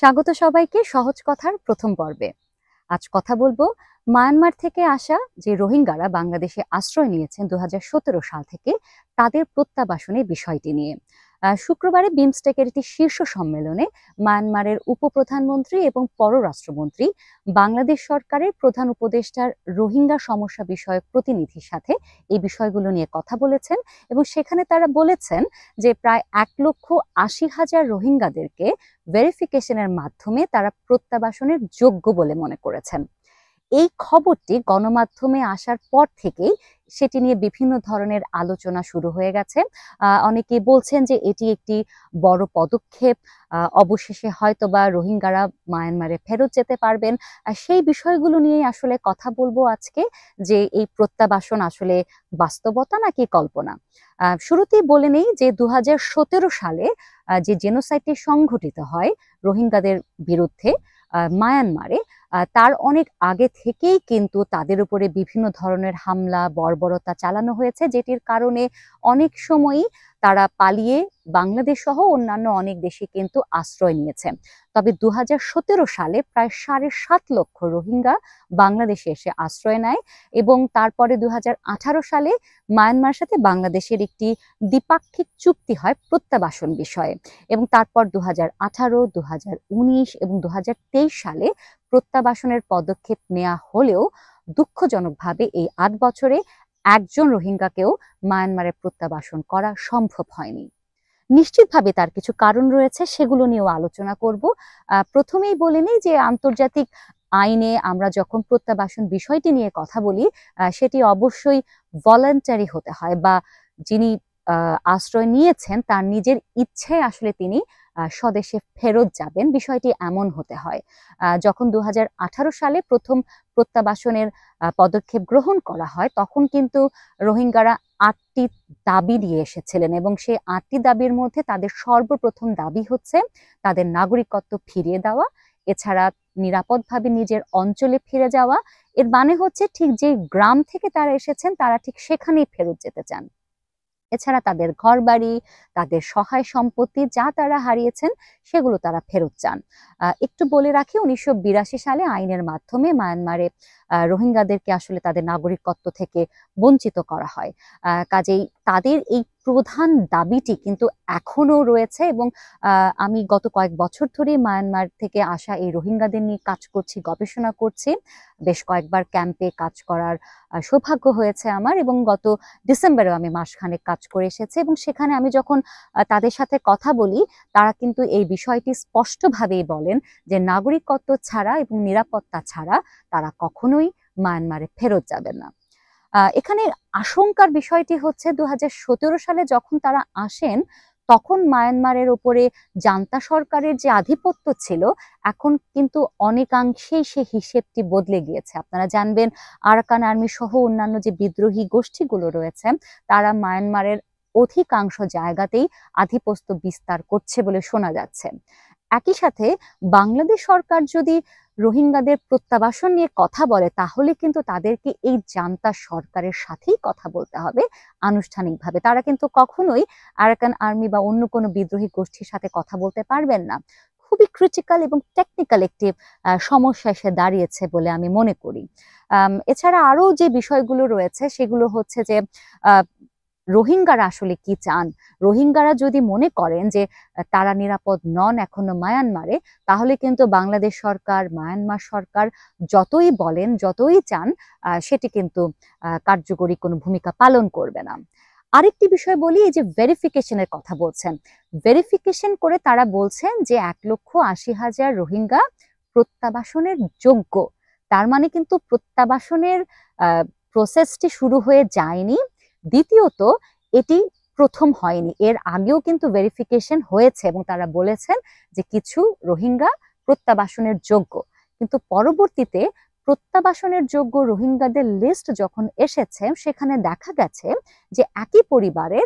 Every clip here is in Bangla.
স্বাগত সবাইকে সহজ কথার প্রথম পর্বে। আজ কথা বলবো মায়ানমার থেকে আসা যে রোহিঙ্গারা বাংলাদেশে আশ্রয় নিয়েছেন 2017 সাল থেকে তাদের প্রত্যাবাসনের বিষয়টি নিয়ে। শুক্রবারে বিমস্টেকের একটি শীর্ষ সম্মেলনে মায়ানমারের উপপ্রধানমন্ত্রী এবং পররাষ্ট্রমন্ত্রী বাংলাদেশ সরকারের প্রধান উপদেষ্টার রোহিঙ্গা সমস্যা বিষয়ক প্রতিনিধির সাথে এই বিষয়গুলো নিয়ে কথা বলেছেন এবং সেখানে তারা বলেছেন যে প্রায় 1,80,000 রোহিঙ্গাদেরকে ভেরিফিকেশনের মাধ্যমে তারা প্রত্যাবাসনের যোগ্য বলে মনে করেছেন। এই খবরটি গণমাধ্যমে আসার পর থেকেই সেটি নিয়ে বিভিন্ন ধরনের আলোচনা শুরু হয়ে গেছে। অনেকেই বলছেন যে এটি একটি বড় পদক্ষেপ, অবশেষে হয়তোবা রোহিঙ্গারা মায়ানমারে ফেরত যেতে পারবেন। সেই বিষয়গুলো নিয়ে আসলে কথা বলবো আজকে, যে এই প্রত্যাবাসন আসলে বাস্তবতা নাকি কল্পনা। শুরুতেই বলে নেই যে 2017 সালে যে জেনোসাইডটি সংঘটিত হয় রোহিঙ্গাদের বিরুদ্ধে মায়ানমারে, তার অনেক আগে থেকেই কিন্তু তাদের উপরে বিভিন্ন ধরনের হামলা বর্বরতা চালানো হয়েছে, যেটির কারণে অনেক সময়ই তারা পালিয়ে বাংলাদেশ সহ অন্যান্য অনেক দেশে কিন্তু আশ্রয় নিয়েছে। তবে 2017 সালে প্রায় 7.5 লক্ষ রোহিঙ্গা বাংলাদেশে এসে আশ্রয় নেয় এবং তারপরে 2018 সালে মায়ানমার সাথে বাংলাদেশের একটি দ্বিপাক্ষিক চুক্তি হয় প্রত্যাবাসন বিষয়ে এবং তারপর 2018, 2019 এবং 2023 সালে প্রত্যাবাসনের পদক্ষেপ নেওয়া হলেও দুঃখজনকভাবে এই 8 বছরে একজন রোহিঙ্গাকেও মায়ানমারে প্রত্যাবাসন করা সম্ভব হয়নি। নিশ্চিতভাবে তার কিছু কারণ রয়েছে, সেগুলো নিয়েও আলোচনা করব। প্রথমেই বলে নিই যে আন্তর্জাতিক আইনে আমরা যখন প্রত্যাবাসন বিষয়টি নিয়ে কথা বলি, সেটি অবশ্যই ভলান্টারি হতে হয়, বা যিনি আশ্রয় নিয়েছেন তার নিজের ইচ্ছায় আসলে তিনি স্বদেশে ফেরত যাবেন, বিষয়টি এমন হতে হয়। যখন 2018 সালে প্রথম প্রত্যাবাসনের পদক্ষেপ গ্রহণ করা হয় তখন কিন্তু রোহিঙ্গারা 8টি দাবি নিয়ে এসেছিলেন এবং সেই 8টি দাবির মধ্যে তাদের সর্বপ্রথম দাবি হচ্ছে তাদের নাগরিকত্ব ফিরিয়ে দেওয়া, এছাড়া নিরাপদভাবে নিজের অঞ্চলে ফিরে যাওয়া। এর মানে হচ্ছে ঠিক যে গ্রাম থেকে তারা এসেছেন তারা ঠিক সেখানেই ফেরত যেতে চান। এছাড়া তাদের ঘরবাড়ি, তাদের সহায় সম্পত্তি যা তারা হারিয়েছেন সেগুলো তারা ফেরত চান। একটু বলে রাখি, 1982 সালে আইনের মাধ্যমে মায়ানমারে রোহিঙ্গাদেরকে আসলে তাদের নাগরিকত্ব থেকে বঞ্চিত করা হয়। কাজেই তাদের এই প্রধান দাবিটি কিন্তু এখনো রয়েছে এবং আমি গত কয়েক বছর ধরে মায়ানমার থেকে আসা এই রোহিঙ্গাদের নিয়ে কাজ করছি, গবেষণা করছি। বেশ কয়েকবার ক্যাম্পে কাজ করার সৌভাগ্য হয়েছে আমার এবং গত ডিসেম্বরেও আমি মাসখানেক কাজ করে এসেছি এবং সেখানে আমি যখন তাদের সাথে কথা বলি তারা কিন্তু এই বিষয়টি স্পষ্টভাবেই বলেন যে নাগরিকত্ব ছাড়া এবং নিরাপত্তা ছাড়া তারা কখনোই মায়ানমারে ফেরত যাবেন না। এখানে আশঙ্কার বিষয়টি হচ্ছে 2017 সালে যখন তারা আসেন তখন মায়ানমারের উপরে জান্তা সরকারের যে আধিপত্য ছিল এখন কিন্তু অনেকাংশেই সে হিসেবটি বদলে গিয়েছে। আপনারা জানবেন আরাকান আর্মি সহ অন্যান্য যে বিদ্রোহী গোষ্ঠীগুলো রয়েছে তারা মায়ানমারের অধিকাংশ জায়গাতেই আধিপত্য বিস্তার করছে বলে শোনা যাচ্ছে। একই সাথে বাংলাদেশ সরকার যদি রোহিঙ্গাদের প্রত্যাবাসন নিয়ে কথা বলে তাহলে কিন্তু তাদেরকে এই জান্তা সরকারের সাথেই কথা বলতে হবে আনুষ্ঠানিকভাবে। তারা কিন্তু কখনোই আরাকান আর্মি বা অন্য কোনো বিদ্রোহী গোষ্ঠীর সাথে কথা বলতে পারবেন না। খুবই ক্রিটিক্যাল এবং টেকনিক্যাল একটি সমস্যা এসে দাঁড়িয়েছে বলে আমি মনে করি। এছাড়া আরো যে বিষয়গুলো রয়েছে সেগুলো হচ্ছে যে রোহিঙ্গারা আসলে কি চান। রোহিঙ্গারা যদি মনে করেন যে তারা নিরাপদ নন এখনো মায়ানমারে, তাহলে কিন্তু বাংলাদেশ সরকার, মায়ানমার সরকার যতই বলেন যতই চান সেটি কিন্তু কার্যকরী কোনো ভূমিকা পালন করবে না। আরেকটি বিষয় বলি, এই যে ভেরিফিকেশনের কথা বলছেন, ভেরিফিকেশন করে তারা বলছেন যে 1,80,000 রোহিঙ্গা প্রত্যাবাসনের যোগ্য। তার মানে কিন্তু প্রত্যাবাসনের প্রসেসটি শুরু হয়ে যায়নি। দ্বিতীয়ত এটি প্রথম হয়নি, এর আগেও কিন্তু ভেরিফিকেশন হয়েছে এবং তারা বলেছেন যে কিছু রোহিঙ্গা প্রত্যাবাসনের যোগ্য, কিন্তু পরবর্তীতে প্রত্যাবাসনের যোগ্য রোহিঙ্গাদের লিস্ট যখন এসেছে সেখানে দেখা গেছে যে একই পরিবারের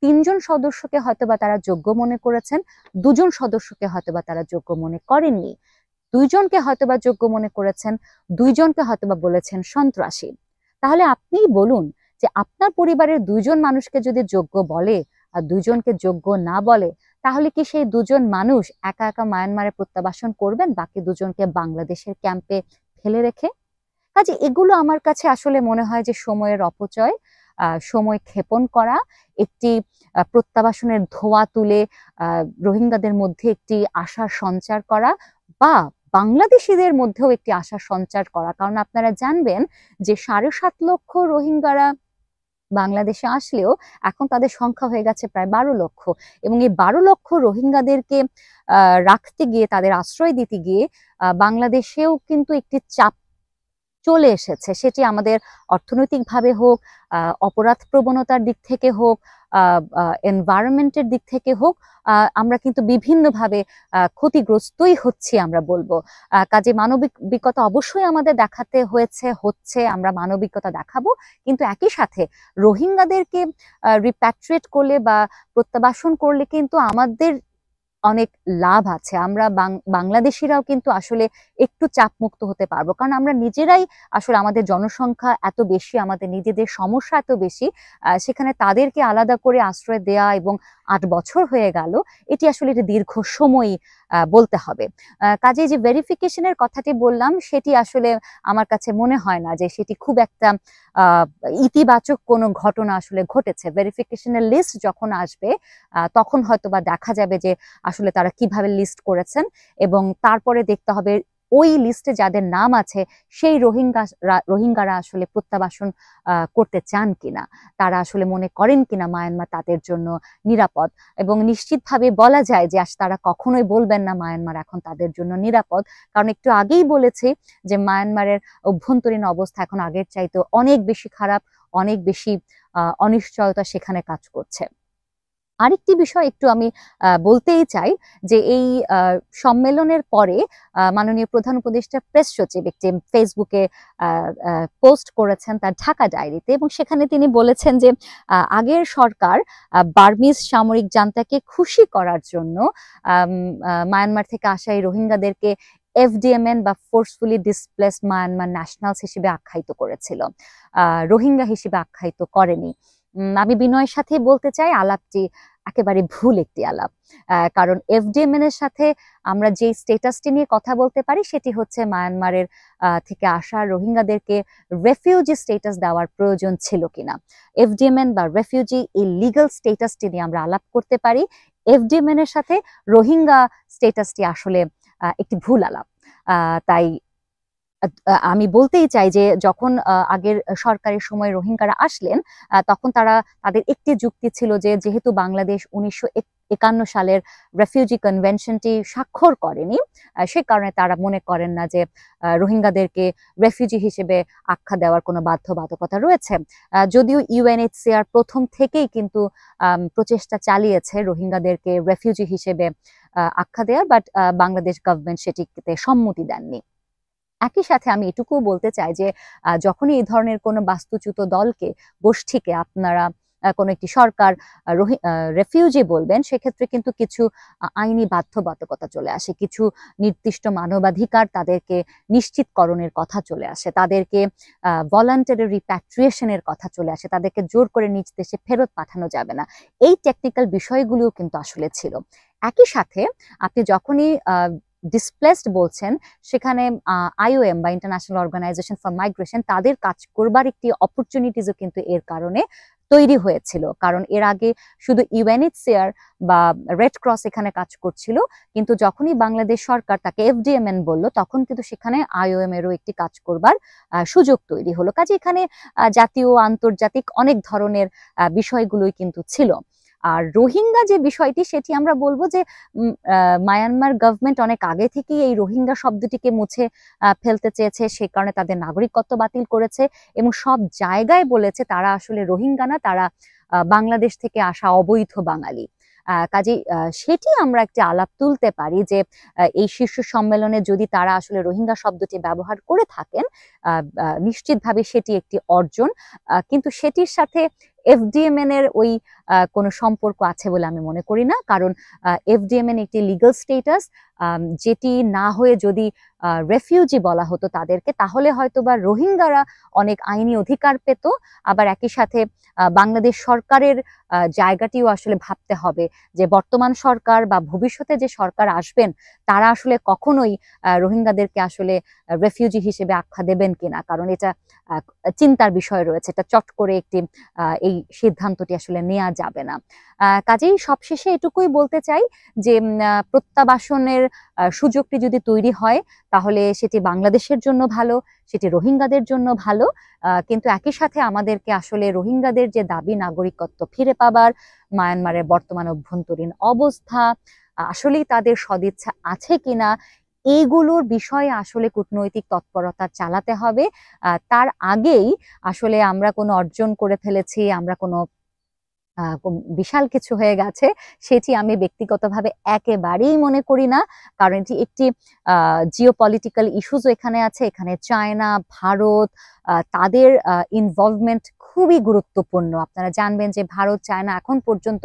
3 জন সদস্যকে হয়তোবা তারা যোগ্য মনে করেছেন, 2 জন সদস্যকে হয়তোবা তারা যোগ্য মনে করেননি, 2 জনকে হয়তোবা যোগ্য মনে করেছেন, 2 জনকে হয়তোবা বলেছেন সন্ত্রাসী। তাহলে আপনি বলুন যে আপনার পরিবারের 2 জন মানুষকে যদি যোগ্য বলে আর 2 জনকে যোগ্য না বলে, তাহলে কি সেই দুজন মানুষ একা একা মায়ানমারে প্রত্যাবাসন করবেন বাকি দুজনকে বাংলাদেশের ক্যাম্পে ফেলে রেখে? কাজে এগুলো আমার কাছে আসলে মনে হয় যে সময়ের অপচয়, সময় ক্ষেপণ করা, একটি প্রত্যাবাসনের ধোঁয়া তুলে রোহিঙ্গাদের মধ্যে একটি আশার সঞ্চার করা, বা বাংলাদেশিদের মধ্যেও একটি আশার সঞ্চার করা। কারণ আপনারা জানবেন যে 7.5 লক্ষ রোহিঙ্গারা বাংলাদেশে আসলেও এখন তাদের সংখ্যা হয়ে গেছে প্রায় 12 লক্ষ, এবং এই 12 লক্ষ রোহিঙ্গাদেরকে রাখতে গিয়ে, তাদের আশ্রয় দিতে গিয়ে বাংলাদেশেও কিন্তু একটি চাপ চলে এসেছে। সেটি আমাদের অর্থনৈতিকভাবে হোক, অপরাধ প্রবণতার দিক থেকে হোক, এনভায়রনমেন্টের দিক থেকে হোক, আমরা কিন্তু বিভিন্নভাবে ক্ষতিগ্রস্তই হচ্ছি আমরা বলবো। কাজে মানবিকতা অবশ্যই আমাদের দেখাতে হচ্ছে, আমরা মানবিকতা দেখাবো, কিন্তু একই সাথে রোহিঙ্গাদেরকে রিপ্যাট্রিয়েট করলে বা প্রত্যাবাসন করলে কিন্তু আমাদের অনেক লাভ আছে। আমরা বাংলাদেশিরাও কিন্তু আসলে একটু চাপমুক্ত হতে পারবো, কারণ আমরা নিজেরাই আসলে, আমাদের জনসংখ্যা এত বেশি, আমাদের নিজেদের সমস্যা এত বেশি, সেখানে তাদেরকে আলাদা করে আশ্রয় দেয়া এবং 8 বছর হয়ে গেল, এটি আসলে একটি দীর্ঘ সময় বলতে হবে। কাজেই যে ভেরিফিকেশনের কথাটি বললাম, সেটি আসলে আমার কাছে মনে হয় না যে সেটি খুব একটা ইতিবাচক কোনো ঘটনা আসলে ঘটেছে। ভেরিফিকেশনের লিস্ট যখন আসবে তখন হয়তো বা দেখা যাবে যে আসলে তারা কিভাবে লিস্ট করেছেন, এবং তারপরে দেখতে হবে ওই লিস্টে যাদের নাম আছে সেই রোহিঙ্গারা আসলে প্রত্যাবাসন করতে চান কিনা, তারা আসলে মনে করেন কিনা মায়ানমার তাদের জন্য নিরাপদ। এবং নিশ্চিতভাবে বলা যায় যে তারা কখনোই বলবেন না মায়ানমার এখন তাদের জন্য নিরাপদ, কারণ একটু আগেই বলেছি যে মায়ানমারের অভ্যন্তরীণ অবস্থা এখন আগের চাইতে অনেক বেশি খারাপ, অনেক বেশি অনিশ্চয়তা সেখানে কাজ করছে। আরেকটি বিষয় একটু আমি বলতেই চাই যে এই সম্মেলনের পরে মাননীয় প্রধান উপদেষ্টা প্রেস সচিব একটি ফেসবুকে পোস্ট করেছেন তার ঢাকা ডায়েরিতে, এবং সেখানে তিনি বলেছেন যে আগের সরকার বার্মিজ সামরিক জান্তাকে খুশি করার জন্য মায়ানমার থেকে আসা এই রোহিঙ্গাদেরকে এফডিএমএন বা ফোর্সফুলি ডিসপ্লেসড মায়ানমার ন্যাশনালস হিসেবে আখ্যায়িত করেছিল, রোহিঙ্গা হিসেবে আখ্যায়িত করেনি। আমি বিনয়ের সাথে বলতে চাই আলাপটি একেবারে ভুল একটি আলাপ, কারণ এফডিএমএন এর সাথে আমরা যে স্টেটাসটি নিয়ে কথা বলতে পারি সেটি হচ্ছে মায়ানমারের থেকে আসা রোহিঙ্গাদেরকে রেফিউজি স্টেটাস দেওয়ার প্রয়োজন ছিল কিনা। এফডিএমএন বা রেফিউজি এই লিগ্যাল স্টেটাসটি নিয়ে আমরা আলাপ করতে পারি। এফডিএমএন এর সাথে রোহিঙ্গা স্টেটাসটি আসলে একটি ভুল আলাপ। তাই আমি বলতেই চাই যে যখন আগের সরকারের সময় রোহিঙ্গারা আসলেন, তখন তাদের একটি যুক্তি ছিল যে যেহেতু বাংলাদেশ 1951 সালের রেফিউজি কনভেনশনটি স্বাক্ষর করেনি, সে কারণে তারা মনে করেন না যে রোহিঙ্গাদেরকে রেফিউজি হিসেবে আখ্যা দেওয়ার কোনো বাধ্যবাধকতা রয়েছে। যদিও ইউএনএইচসিআর প্রথম থেকেই কিন্তু প্রচেষ্টা চালিয়েছে রোহিঙ্গাদেরকে রেফিউজি হিসেবে আখ্যা দেওয়ার, বাট বাংলাদেশ গভর্নমেন্ট সেটিতে সম্মতি দেননি। একই সাথে আমি এটুকুও বলতে চাই যে যখনই এই ধরনের কোনো বাস্তুচ্যুত দলকে, গোষ্ঠীকে আপনারা কোনো একটি সরকার রেফিউজি বলবেন, সেক্ষেত্রে কিন্তু কিছু আইনি বাধ্যবাধকতা চলে আসে, কিছু নির্দিষ্ট মানবাধিকার তাদেরকে নিশ্চিতকরণের কথা চলে আসে, তাদেরকে ভলান্টারি রিপ্যাট্রিয়েশনের কথা চলে আসে, তাদেরকে জোর করে নিজ দেশে ফেরত পাঠানো যাবে না। এই টেকনিক্যাল বিষয়গুলোও কিন্তু আসলে ছিল। একই সাথে আপনি যখনই ডিসপ্লেসড বলছেন, সেখানে আইওএম বা ইন্টারন্যাশনাল অর্গানাইজেশন ফর মাইগ্রেশন তাদের কাজ করবার একটি অপরচুনিটিসও কিন্তু এর কারণে তৈরি হয়েছিল, কারণ এর আগে শুধু ইউএনএইচসিআর বা রেড ক্রস এখানে কাজ করছিল, কিন্তু যখনই বাংলাদেশ সরকার তাকে এফডিএমএন বলল, তখন কিন্তু সেখানে আইওএম এরও একটি কাজ করবার সুযোগ তৈরি হলো। কাজে এখানে জাতীয় আন্তর্জাতিক অনেক ধরনের বিষয়গুলোই কিন্তু ছিল। আর রোহিঙ্গা যে বিষয়টি, সেটি আমরা বলবো যে মায়ানমার গভর্নমেন্ট অনেক আগে থেকেই এই রোহিঙ্গা শব্দটিকে মুছে ফেলতে চেয়েছে, সে কারণে তাদের নাগরিকত্ব বাতিল করেছে এবং সব জায়গায় বলেছে তারা আসলে রোহিঙ্গা না, তারা বাংলাদেশ থেকে আসা অবৈধ বাঙালি। কাজেই সেটি আমরা একটি আলাপ তুলতে পারি যে এই শীর্ষ সম্মেলনে যদি তারা আসলে রোহিঙ্গা শব্দটি ব্যবহার করে থাকেন, নিশ্চিতভাবে সেটি একটি অর্জন, কিন্তু সেটির সাথে এফডিএমএন এর ওই কোনো সম্পর্ক আছে বলে আমি মনে করি না, কারণ এফডিএমএন একটি লিগ্যাল স্টেটাস, যেটি না হয়ে যদি রেফিউজি বলা হতো তাদেরকে, তাহলে হয়তো বা রোহিঙ্গারা অনেক আইনি অধিকার পেত। আবার একই সাথে বাংলাদেশ সরকারের জায়গাটিও আসলে ভাবতে হবে যে বর্তমান সরকার বা ভবিষ্যতে যে সরকার আসবেন তারা আসলে কখনোই রোহিঙ্গাদেরকে আসলে রেফিউজি হিসেবে আখ্যা দেবেন কিনা, কারণ এটা চিন্তার বিষয় রয়েছে। এটা চট করে একটি এই সিদ্ধান্তটি আসলে নেওয়া যাবে না। কাজেই সবশেষে এটুকুই বলতে চাই যে প্রত্যাবাসনের সুযোগটি যদি তৈরি হয় তাহলে সেটি বাংলাদেশের জন্য ভালো, সেটি রোহিঙ্গাদের জন্য ভালো। কিন্তু একই সাথে আমাদেরকে আসলে রোহিঙ্গাদের যে দাবি নাগরিকত্ব ফিরে পাবার, মায়ানমারের বর্তমান অভ্যন্তরীণ অবস্থা, আসলেই তাদের সদিচ্ছা আছে কিনা, এইগুলোর বিষয়ে আসলে কূটনৈতিক তৎপরতা চালাতে হবে। তার আগেই আসলে আমরা কোনো অর্জন করে ফেলেছি, আমরা কোনো বিশাল কিছু হয়ে গেছে, সেটি আমি ব্যক্তিগতভাবে একেবারেই মনে করি না। কারণ এটি একটি জিওপলিটিক্যাল ইস্যুজও এখানে আছে। এখানে চায়না, ভারত, তাদের ইনভলভমেন্ট খুবই গুরুত্বপূর্ণ। আপনারা জানবেন যে ভারত, চায়না এখন পর্যন্ত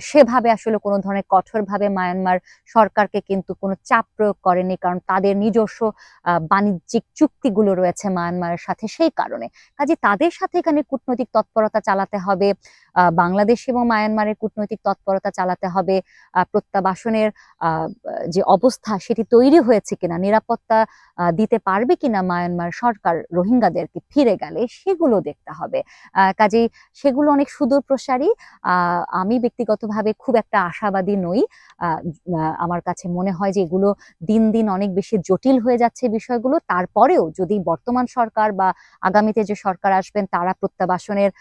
সেভাবে আসলে কোনো ধরনের কঠোরভাবে মায়ানমার সরকারকে কিন্তু কোনো চাপ প্রয়োগ করেনি, কারণ তাদের নিজস্ব বাণিজ্যিক চুক্তিগুলো রয়েছে মায়ানমারের সাথে। সেই কারণে কাজে তাদের সাথে এখানে কূটনৈতিক তৎপরতা চালাতে হবে, বাংলাদেশ এবং মায়ানমারের কূটনৈতিক তৎপরতা চালাতে হবে। প্রত্যাবাসনের যে অবস্থা সেটি তৈরি হয়েছে কিনা, নিরাপত্তা দিতে পারবে কিনা মায়ানমার সরকার রোহিঙ্গাদেরকে ফিরে গেলে, সেগুলো দেখতে হবে। কাজেই সেগুলো অনেক সুদূর প্রসারী। আমি ব্যক্তিগতভাবে খুব একটা আশাবাদী নই। আমার কাছে মনে হয় যে এগুলো দিন দিন অনেক বেশি জটিল হয়ে যাচ্ছে বিষয়গুলো। তারপরেও যদি বর্তমান সরকার বা আগামীতে যে সরকার আসবেন তারা প্রত্যাবাসনের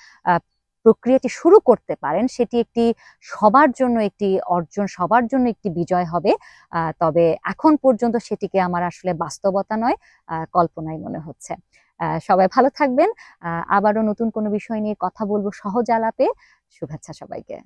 প্রক্রিয়াটি শুরু করতে পারেন, সেটি একটি সবার জন্য একটি অর্জন, সবার জন্য একটি বিজয় হবে। তবে এখন পর্যন্ত সেটিকে আমার আসলে বাস্তবতা নয়, কল্পনাই মনে হচ্ছে। সবাই ভালো থাকবেন। আবারও নতুন কোনো বিষয় নিয়ে কথা বলবো সহজ আলাপে। শুভেচ্ছা সবাইকে।